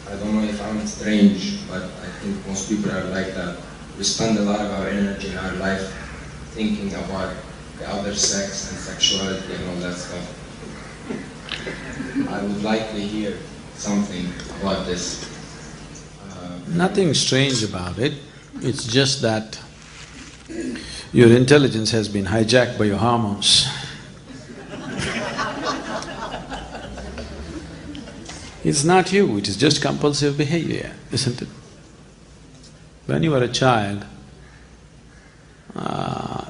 I don't know if I'm strange, but I think most people are like that. We spend a lot of our energy in our life thinking about the other sex and sexuality and all that stuff. I would like to hear something about this. Nothing strange about it, it's just that your intelligence has been hijacked by your hormones. It's not you, it is just compulsive behavior, isn't it? When you were a child,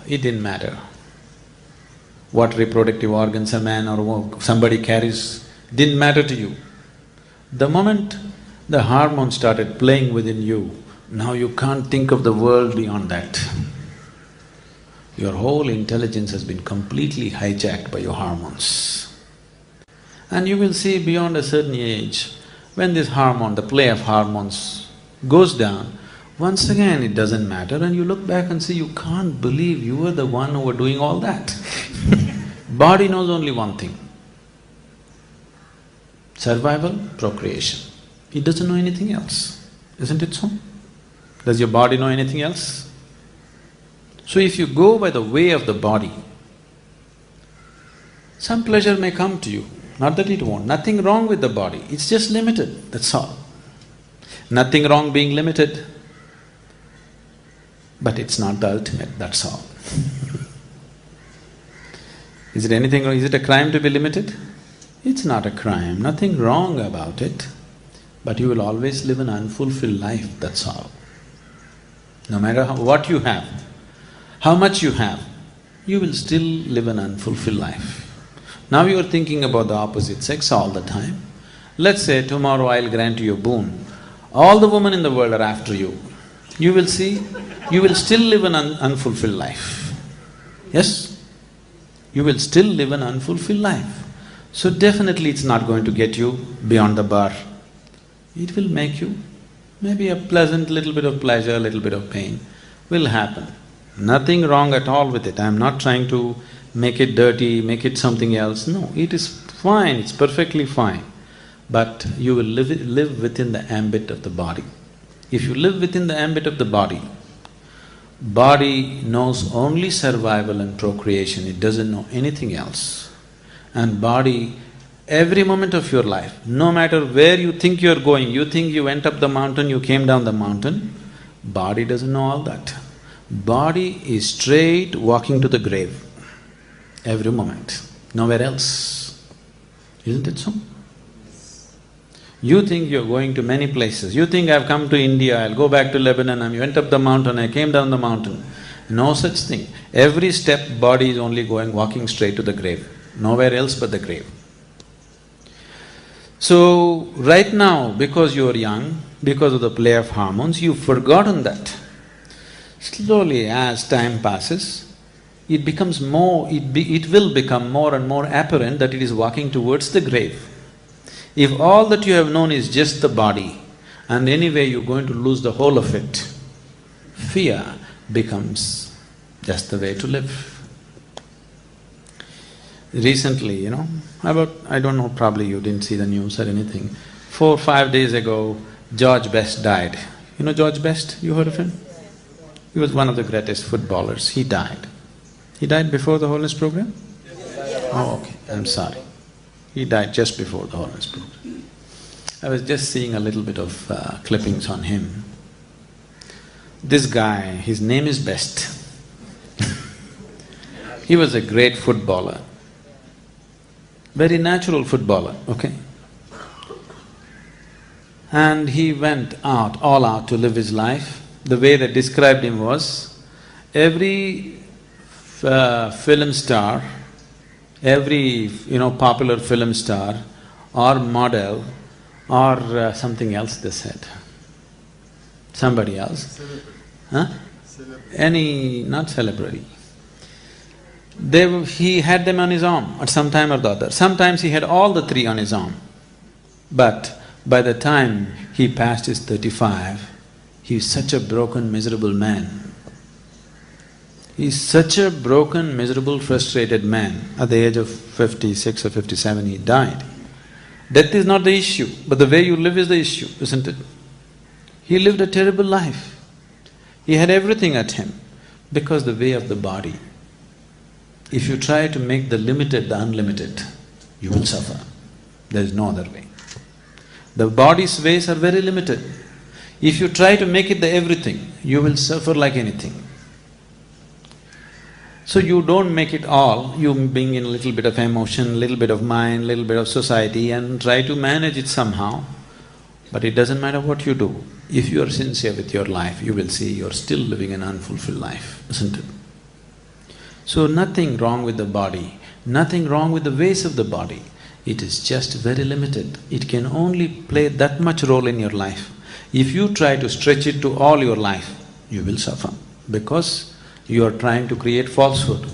it didn't matter what reproductive organs a man or somebody carries, didn't matter to you. The moment the hormones started playing within you, now you can't think of the world beyond that. Your whole intelligence has been completely hijacked by your hormones. And you will see beyond a certain age, when this hormone, the play of hormones goes down, once again it doesn't matter and you look back and say, you can't believe you were the one who were doing all that. Body knows only one thing: survival, procreation. It doesn't know anything else, isn't it so? Does your body know anything else? So if you go by the way of the body, some pleasure may come to you, not that it won't, nothing wrong with the body, it's just limited, that's all. Nothing wrong being limited, but it's not the ultimate, that's all. Is it anything wrong? Is it a crime to be limited? It's not a crime, nothing wrong about it, but you will always live an unfulfilled life, that's all. No matter what you have, how much you have, you will still live an unfulfilled life. Now you are thinking about the opposite sex all the time. Let's say tomorrow I'll grant you a boon. All the women in the world are after you. You will see, you will still live an unfulfilled life. Yes? You will still live an unfulfilled life. So definitely it's not going to get you beyond the bar. It will make you maybe a pleasant little bit of pleasure, little bit of pain will happen. Nothing wrong at all with it. I'm not trying to make it dirty, make it something else. No, it is fine, it's perfectly fine. But you will live within the ambit of the body. If you live within the ambit of the body, body knows only survival and procreation, it doesn't know anything else. And body, every moment of your life, no matter where you think you're going, you think you went up the mountain, you came down the mountain, body doesn't know all that. Body is straight walking to the grave, every moment, nowhere else. Isn't it so? You think you're going to many places, you think I've come to India, I'll go back to Lebanon, I went up the mountain, I came down the mountain. No such thing. Every step, body is only walking straight to the grave, nowhere else but the grave. So, right now, because you're young, because of the play of hormones, you've forgotten that. Slowly, as time passes, it becomes more… it will become more and more apparent that it is walking towards the grave. If all that you have known is just the body, and anyway you're going to lose the whole of it, fear becomes just the way to live. Recently, I don't know, probably you didn't see the news or anything, 4 or 5 days ago, George Best died. You know George Best? You heard of him? He was one of the greatest footballers, he died. He died before the Holiness program? Oh, okay, I'm sorry. He died just before the Holiness program. I was just seeing a little bit of clippings on him. This guy, his name is Best. He was a great footballer, very natural footballer, okay? And he went out, all out to live his life. The way they described him was, every film star, every popular film star or model or something else they said, somebody else, huh? Not celebrity. He had them on his arm at some time or the other. Sometimes he had all the three on his arm. But by the time he passed his 35, he's such a broken, miserable man. He's such a broken, miserable, frustrated man. At the age of 56 or 57, he died. Death is not the issue, but the way you live is the issue, isn't it? He lived a terrible life. He had everything at him because the way of the body. If you try to make the limited the unlimited, you will suffer. There is no other way. The body's ways are very limited. If you try to make it the everything, you will suffer like anything. So you don't make it all, you bring in a little bit of emotion, little bit of mind, little bit of society and try to manage it somehow. But it doesn't matter what you do. If you are sincere with your life, you will see you're still living an unfulfilled life, isn't it? So nothing wrong with the body, nothing wrong with the ways of the body. It is just very limited. It can only play that much role in your life. If you try to stretch it to all your life, you will suffer because you are trying to create falsehood.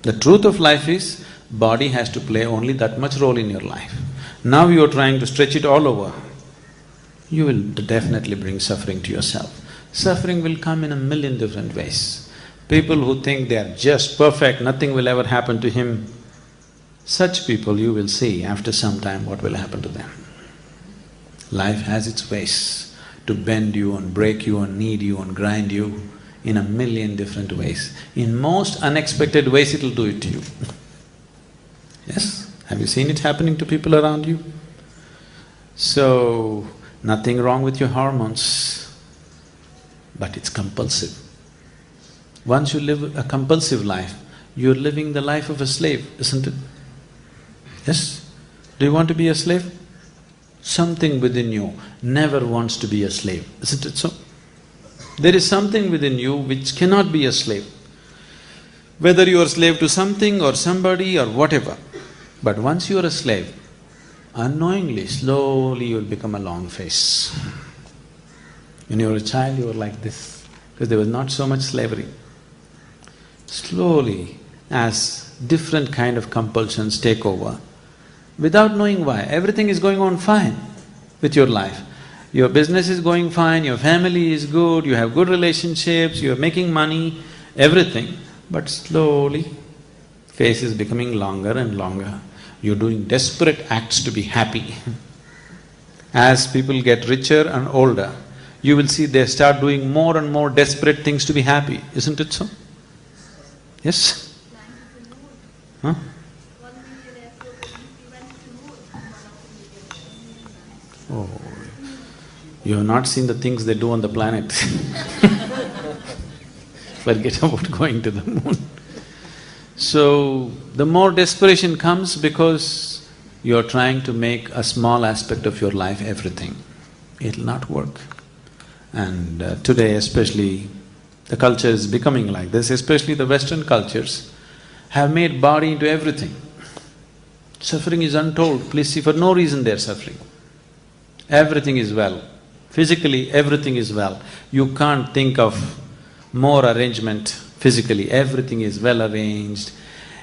The truth of life is, body has to play only that much role in your life. Now you are trying to stretch it all over, you will definitely bring suffering to yourself. Suffering will come in a million different ways. People who think they are just perfect, nothing will ever happen to him, such people you will see after some time what will happen to them. Life has its ways to bend you and break you and knead you and grind you in a million different ways. In most unexpected ways it'll do it to you. Yes? Have you seen it happening to people around you? So, nothing wrong with your hormones, but it's compulsive. Once you live a compulsive life, you're living the life of a slave, isn't it? Yes? Do you want to be a slave? Something within you never wants to be a slave, isn't it so? There is something within you which cannot be a slave. Whether you are a slave to something or somebody or whatever, but once you are a slave, unknowingly, slowly you will become a long face. When you were a child, you were like this, because there was not so much slavery. Slowly, as different kind of compulsions take over, without knowing why, everything is going on fine with your life. Your business is going fine, your family is good, you have good relationships, you are making money, everything, but slowly, face is becoming longer and longer. You're doing desperate acts to be happy. As people get richer and older, you will see they start doing more and more desperate things to be happy, isn't it so? Yes? Huh? Oh, you have not seen the things they do on the planet. Forget about going to the moon. So, the more desperation comes because you're trying to make a small aspect of your life everything. It'll not work. And today especially, the culture is becoming like this, especially the Western cultures have made body into everything. Suffering is untold, please see, for no reason they're suffering. Everything is well. Physically, everything is well. You can't think of more arrangement physically, everything is well arranged.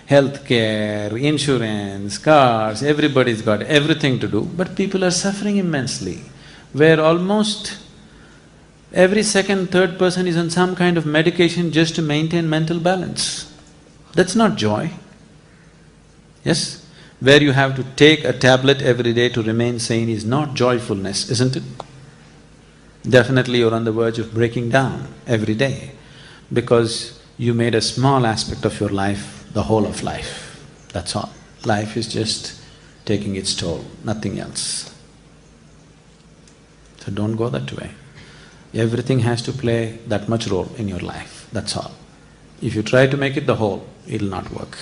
Healthcare, insurance, cars, everybody's got everything to do, but people are suffering immensely, where almost every second, third person is on some kind of medication just to maintain mental balance. That's not joy. Yes? Where you have to take a tablet every day to remain sane is not joyfulness, isn't it? Definitely you're on the verge of breaking down every day because you made a small aspect of your life the whole of life, that's all. Life is just taking its toll, nothing else. So don't go that way. Everything has to play that much role in your life, that's all. If you try to make it the whole, it'll not work.